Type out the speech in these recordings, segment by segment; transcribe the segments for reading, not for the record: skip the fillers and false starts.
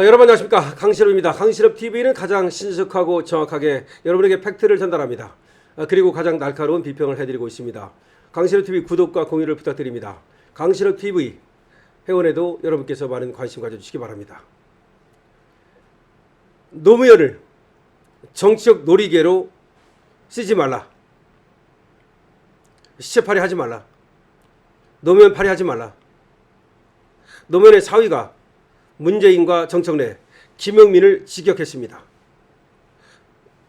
여러분 안녕하십니까. 강신업입니다. 강신업TV는 가장 신속하고 정확하게 여러분에게 팩트를 전달합니다. 그리고 가장 날카로운 비평을 해드리고 있습니다. 강신업TV 구독과 공유를 부탁드립니다. 강신업TV 회원에도 여러분께서 많은 관심 가져주시기 바랍니다. 노무현을 정치적 놀이개로 쓰지 말라. 시체팔이 하지 말라. 노무현팔이 하지 말라. 노무현의 사위가 문재인과 정청래, 김용민을 직격했습니다.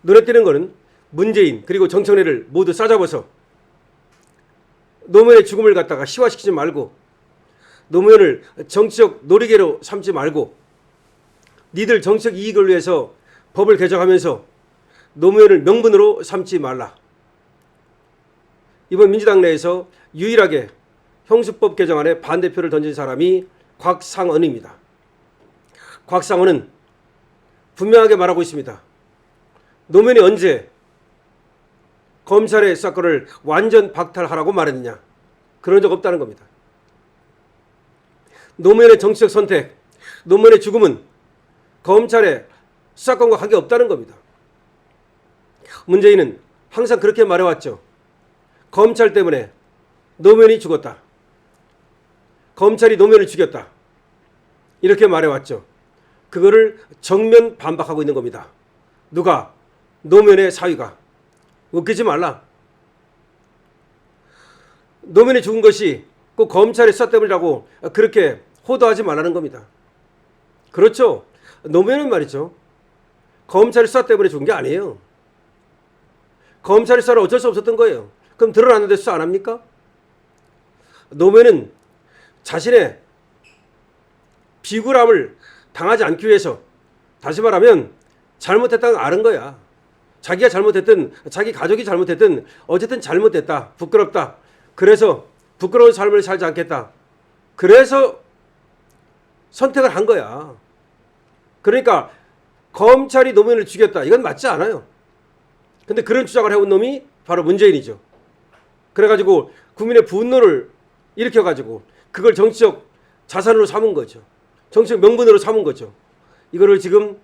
눈에 띄는 것은 문재인 그리고 정청래를 모두 싸잡아서 노무현의 죽음을 갖다가 희화시키지 말고 노무현을 정치적 놀이개로 삼지 말고 니들 정치적 이익을 위해서 법을 개정하면서 노무현을 명분으로 삼지 말라. 이번 민주당 내에서 유일하게 형수법 개정안에 반대표를 던진 사람이 곽상언입니다. 곽상언은 분명하게 말하고 있습니다. 노무현이 언제 검찰의 사건을 완전 박탈하라고 말했느냐. 그런 적 없다는 겁니다. 노무현의 정치적 선택, 노무현의 죽음은 검찰의 사건과 관계없다는 겁니다. 문재인은 항상 그렇게 말해왔죠. 검찰 때문에 노무현이 죽었다. 검찰이 노무현을 죽였다. 이렇게 말해왔죠. 그거를 정면 반박하고 있는 겁니다. 누가? 노무현의 사위가. 웃기지 말라. 노무현이 죽은 것이 꼭 검찰의 수사 때문이라고 그렇게 호도하지 말라는 겁니다. 그렇죠. 노무현은 말이죠. 검찰의 수사 때문에 죽은 게 아니에요. 검찰의 수사는 어쩔 수 없었던 거예요. 그럼 드러났는데 수사 안 합니까? 노무현은 자신의 비굴함을 당하지 않기 위해서, 다시 말하면 잘못했다는 걸 아는 거야. 자기가 잘못했든 자기 가족이 잘못했든 어쨌든 잘못됐다. 부끄럽다. 그래서 부끄러운 삶을 살지 않겠다. 그래서 선택을 한 거야. 그러니까 검찰이 노무현을 죽였다. 이건 맞지 않아요. 근데 그런 주장을 해온 놈이 바로 문재인이죠. 그래가지고 국민의 분노를 일으켜가지고 그걸 정치적 자산으로 삼은 거죠. 정치적 명분으로 삼은 거죠. 이거를 지금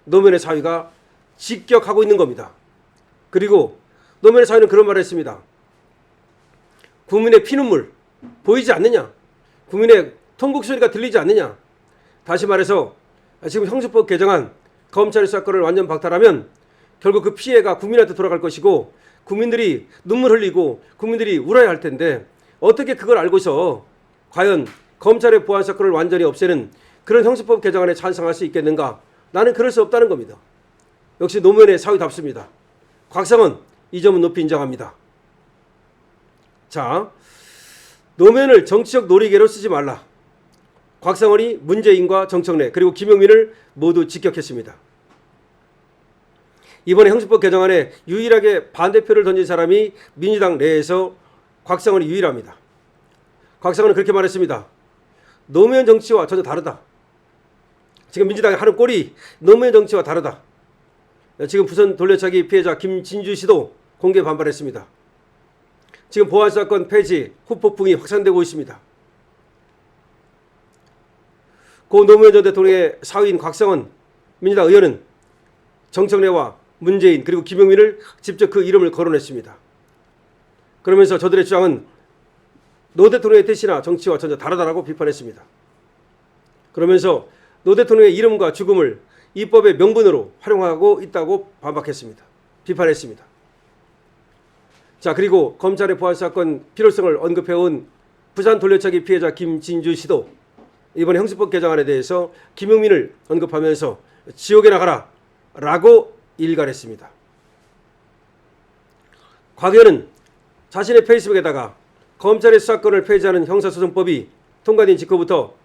노무현의 사위가 직격하고 있는 겁니다. 그리고 노무현의 사위는 그런 말을 했습니다. 국민의 피눈물 보이지 않느냐? 국민의 통곡 소리가 들리지 않느냐? 다시 말해서 지금 형수법 개정안 검찰의 사건을 완전 박탈하면 결국 그 피해가 국민한테 돌아갈 것이고 국민들이 눈물 흘리고 국민들이 울어야 할 텐데 어떻게 그걸 알고서 과연 검찰의 보안 사건을 완전히 없애는 그런 형수법 개정안에 찬성할 수 있겠는가? 나는 그럴 수 없다는 겁니다. 역시 노무현의 사위답습니다. 곽상언 이 점은 높이 인정합니다. 자, 노무현을 정치적 놀이개로 쓰지 말라. 곽상언이 문재인과 정청래 그리고 김용민을 모두 직격했습니다. 이번에 형수법 개정안에 유일하게 반대표를 던진 사람이 민주당 내에서 곽상언이 유일합니다. 곽상언은 그렇게 말했습니다. 노무현 정치와 전혀 다르다. 지금 민주당이 하는 꼴이 노무현 정치와 다르다. 지금 부산 돌려차기 피해자 김진주 씨도 공개 반발했습니다. 지금 보안사건 폐지 후폭풍이 확산되고 있습니다. 고 노무현 전 대통령의 사위인 곽상언 민주당 의원은 정청래와 문재인 그리고 김용민을 직접 그 이름을 거론했습니다. 그러면서 저들의 주장은 노 대통령의 뜻이나 정치와 전혀 다르다라고 비판했습니다. 그러면서 노 대통령의 이름과 죽음을 입법의 명분으로 활용하고 있다고 반박했습니다. 비판했습니다. 자, 그리고 검찰의 보안사건 필요성을 언급해온 부산 돌려차기 피해자 김진주 씨도 이번에 형수법 개정안에 대해서 김용민을 언급하면서 지옥에 나가라 라고 일갈했습니다. 곽 의원은 자신의 페이스북에다가 검찰의 수사권을 폐지하는 형사소송법이 통과된 직후부터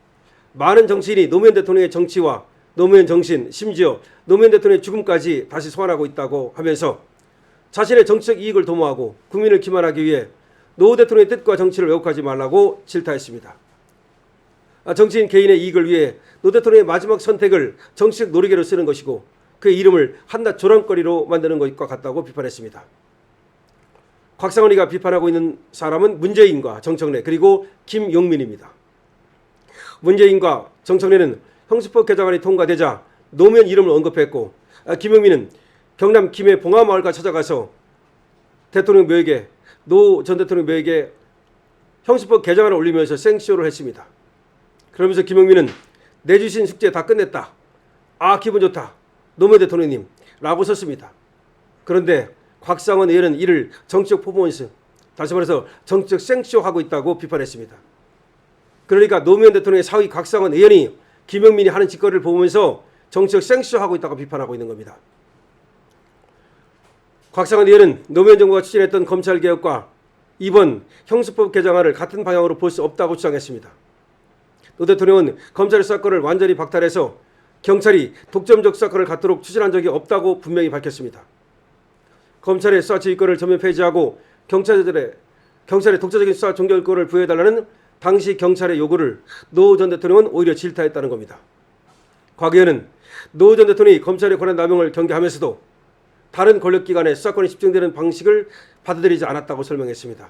많은 정치인이 노무현 대통령의 정치와 노무현 정신, 심지어 노무현 대통령의 죽음까지 다시 소환하고 있다고 하면서 자신의 정치적 이익을 도모하고 국민을 기만하기 위해 노 대통령의 뜻과 정치를 왜곡하지 말라고 질타했습니다. 정치인 개인의 이익을 위해 노 대통령의 마지막 선택을 정치적 놀이개로 쓰는 것이고 그의 이름을 한낱 조랑거리로 만드는 것과 같다고 비판했습니다. 곽상언이가 비판하고 있는 사람은 문재인과 정청래 그리고 김용민입니다. 문재인과 정청래는 형수법 개정안이 통과되자 노무현 이름을 언급했고 김용민은 경남 김해 봉화마을과 찾아가서 대통령 묘역에 노 전 대통령 묘역에 형수법 개정안을 올리면서 생쇼를 했습니다. 그러면서 김용민은 내주신 숙제 다 끝냈다. 아 기분 좋다. 노무현 대통령님 라고 썼습니다. 그런데 곽상원 의원은 이를 정치적 퍼포먼스, 다시 말해서 정치적 생쇼하고 있다고 비판했습니다. 그러니까 노무현 대통령의 사위 곽상원 의원이 김용민이 하는 짓거리를 보면서 정치적 생쇼하고 있다고 비판하고 있는 겁니다. 곽상원 의원은 노무현 정부가 추진했던 검찰개혁과 이번 형수법 개정안을 같은 방향으로 볼 수 없다고 주장했습니다. 노 대통령은 검찰의 수사권을 완전히 박탈해서 경찰이 독점적 수사권을 갖도록 추진한 적이 없다고 분명히 밝혔습니다. 검찰의 수사 지휘권을 전면 폐지하고 경찰의 독자적인 수사 종결권을 부여해달라는 당시 경찰의 요구를 노 전 대통령은 오히려 질타했다는 겁니다. 곽 의원은 노 전 대통령이 검찰의 권한 남용을 경계하면서도 다른 권력기관의 수사권이 집중되는 방식을 받아들이지 않았다고 설명했습니다.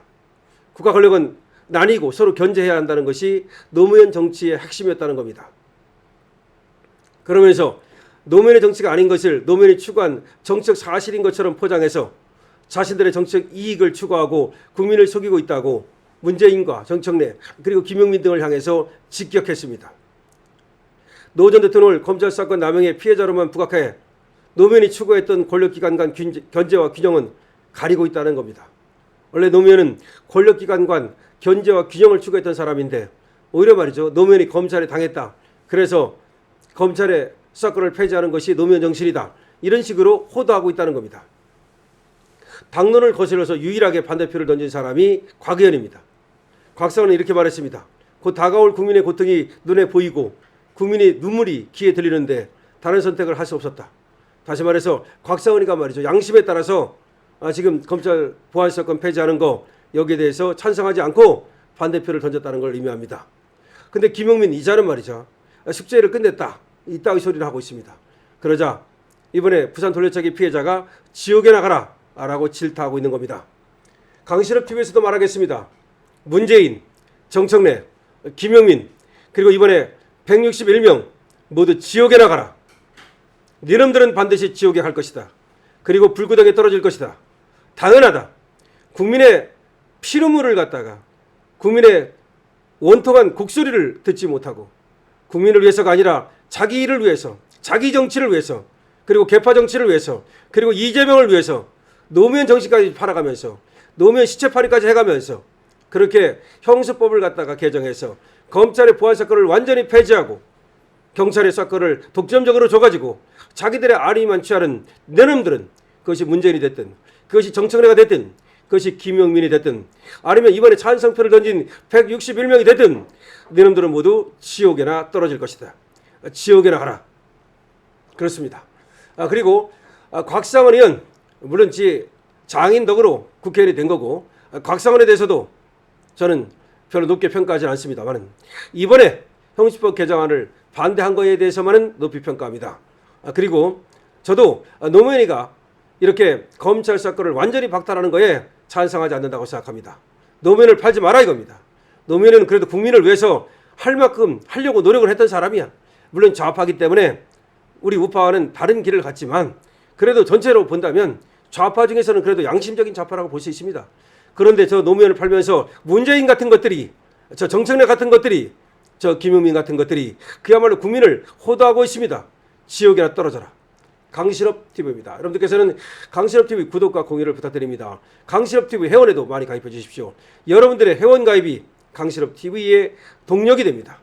국가 권력은 나뉘고 서로 견제해야 한다는 것이 노무현 정치의 핵심이었다는 겁니다. 그러면서 노무현의 정치가 아닌 것을 노무현이 추구한 정치적 사실인 것처럼 포장해서 자신들의 정치적 이익을 추구하고 국민을 속이고 있다고 문재인과 정청래 그리고 김용민 등을 향해서 직격했습니다. 노 전 대통령을 검찰 수사권 남용의 피해자로만 부각해 노무현이 추구했던 권력기관 간 견제와 균형은 가리고 있다는 겁니다. 원래 노무현은 권력기관 간 견제와 균형을 추구했던 사람인데 오히려 말이죠. 노무현이 검찰에 당했다. 그래서 검찰의 수사권을 폐지하는 것이 노무현 정신이다. 이런 식으로 호도하고 있다는 겁니다. 당론을 거슬러서 유일하게 반대표를 던진 사람이 곽 의원입니다. 곽상원은 이렇게 말했습니다. 곧 다가올 국민의 고통이 눈에 보이고 국민의 눈물이 귀에 들리는데 다른 선택을 할 수 없었다. 다시 말해서 곽상원이가 말이죠. 양심에 따라서 지금 검찰 보안수사권 폐지하는 거 여기에 대해서 찬성하지 않고 반대표를 던졌다는 걸 의미합니다. 근데 김용민 이자는 말이죠. 숙제를 끝냈다. 이따위 소리를 하고 있습니다. 그러자 이번에 부산 돌려차기 피해자가 지옥에 나가라 라고 질타하고 있는 겁니다. 강신업 TV에서도 말하겠습니다. 문재인, 정청래, 김용민 그리고 이번에 161명 모두 지옥에 나가라. 니놈들은 반드시 지옥에 갈 것이다. 그리고 불구덩이에 떨어질 것이다. 당연하다. 국민의 피눈물을 갖다가 국민의 원통한 곡소리를 듣지 못하고 국민을 위해서가 아니라 자기 일을 위해서 자기 정치를 위해서 그리고 개파 정치를 위해서 그리고 이재명을 위해서 노무현 정치까지 팔아가면서 노무현 시체팔이까지 해가면서 그렇게 형수법을 갖다가 개정해서 검찰의 보안사건을 완전히 폐지하고 경찰의 사건을 독점적으로 줘가지고 자기들의 아리만 취하는 내놈들은 그것이 문재인이 됐든 그것이 정청래가 됐든 그것이 김용민이 됐든 아니면 이번에 찬성표를 던진 161명이 됐든 내놈들은 모두 지옥에나 떨어질 것이다. 지옥에나 가라. 그렇습니다. 그리고 곽상원 의원 물론 장인 덕으로 국회의원이 된 거고 곽상원에 대해서도 저는 별로 높게 평가하지 않습니다만 이번에 형수법 개정안을 반대한 거에 대해서만은 높이 평가합니다. 그리고 저도 노무현이가 이렇게 검찰 사건을 완전히 박탈하는 거에 찬성하지 않는다고 생각합니다. 노무현을 팔지 마라 이겁니다. 노무현은 그래도 국민을 위해서 할 만큼 하려고 노력을 했던 사람이야. 물론 좌파이기 때문에 우리 우파와는 다른 길을 갔지만 그래도 전체로 본다면 좌파 중에서는 그래도 양심적인 좌파라고 볼 수 있습니다. 그런데 저 노무현을 팔면서 문재인 같은 것들이 저 정청래 같은 것들이 저 김용민 같은 것들이 그야말로 국민을 호도하고 있습니다. 지옥에나 떨어져라. 강신업 TV입니다. 여러분들께서는 강신업 TV 구독과 공유를 부탁드립니다. 강신업 TV 회원에도 많이 가입해 주십시오. 여러분들의 회원 가입이 강신업 TV의 동력이 됩니다.